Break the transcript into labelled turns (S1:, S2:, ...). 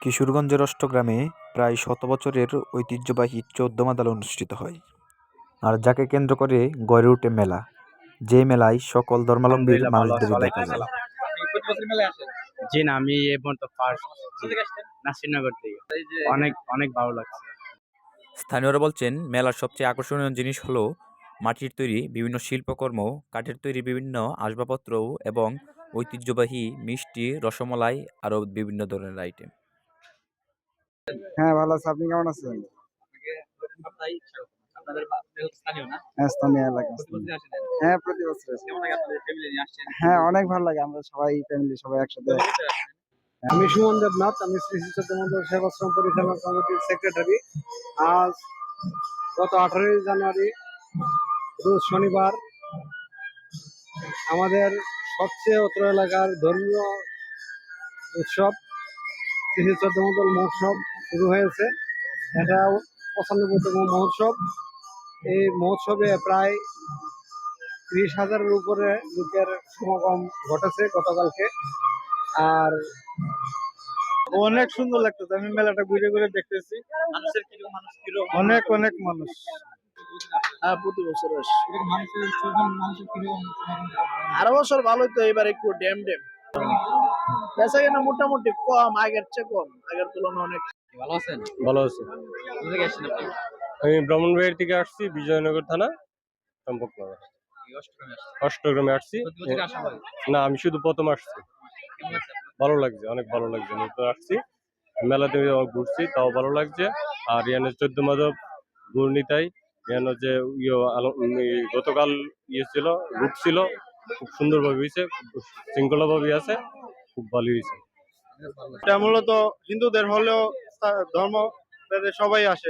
S1: কিশোরগঞ্জের অষ্টগ্রামে প্রায় ১০০ বছরের ঐতিহ্যবাহী চৌদ্দমাতাল অনুষ্ঠিত হয়, আর যাকে কেন্দ্র করে গড়ে ওঠে মেলা। যে মেলায় সকল ধর্মাবলম্বীর
S2: আলহামদুলিল্লাহ ভালো
S1: মানুষদের
S2: আছি।
S1: দেখা যায়।
S2: জি না, আমি এই পর্যন্ত ফার্স্ট নাসিরনগর থেকে। অনেক অনেক ভালো লাগছে।
S1: স্থানীয়রা বলছেন, মেলার সবচেয়ে আকর্ষণীয় জিনিস হলো মাটির তৈরি বিভিন্ন শিল্পকর্ম, কাঠের তৈরি বিভিন্ন আসবাবপত্র এবং ঐতিহ্যবাহী মিষ্টি, রসমালাই আরও বিভিন্ন ধরনের আইটেম।
S3: হ্যাঁ, ভালো আছে। আপনি কেমন আছেন? হ্যাঁ, স্থানীয় এলাকা। হ্যাঁ, প্রতি বছর আসি। হ্যাঁ, অনেক ভালো লাগে। আমরা সবাই ফ্যামিলি সবাই একসাথে। আমি সুমন দেবনাথ, আমি শ্রী শ্রী চৈতন্যমন্দির সেবাশ্রম পরিচালনা কমিটির সেক্রেটারি। আজ গত 18 জানুয়ারি রোজ শনিবার আমাদের সবচেয়ে অত্র এলাকার ধর্মীয় উৎসব শ্রী শ্রী চৈতন্যমন্দির মহোৎসব শুরু হয়েছে। এটা 95তম মহোৎসব। এই মহোৎসবে প্রায় 30,000-এর উপরে লোকের সমাগম ঘটেছে গতকালকে। আর অনেক সুন্দর লাগতেছে। আমি মেলাটা ঘুরে ঘুরে দেখতেছি, অনেক অনেক মানুষ। হ্যাঁ, প্রতি বছর আসে। আরো বছর ভালোই তো, এবার একটু ড্যাম বেচা কেনা মোটামুটি কম, আগের চেয়ে কম, আগের তুলনায় অনেক।
S2: ভালো আছেন?
S3: ভালো আছে।
S2: কোথা থেকে আসছেন আপনি?
S3: আমি ব্রাহ্মণবাড়িয়া থেকে আসছি, বিজয়নগর থানা, চম্পকনগর। অষ্টগ্রামে আসছি।
S2: প্রতি বছরই আসা হয়?
S3: না, আমি শুধু প্রথম আসছি।
S2: কেমন লাগছে আপনার?
S3: ভালো লাগছে, অনেক ভালো লাগছে। নতুন আসছি, মেলাতে ঘুরছি, তাও ভালো লাগছে। আর ইয়ানের 14 মাধব ঘূর্ণিতাই ইয়ানো যে গতকাল ছিল, রূপ ছিল, খুব সুন্দরভাবে হয়েছে, খুব শৃঙ্খলাভাবে আছে, খুব ভালো হয়েছে। এটা মূলত হিন্দুদের হলেও ধর্ম সবাই আসে।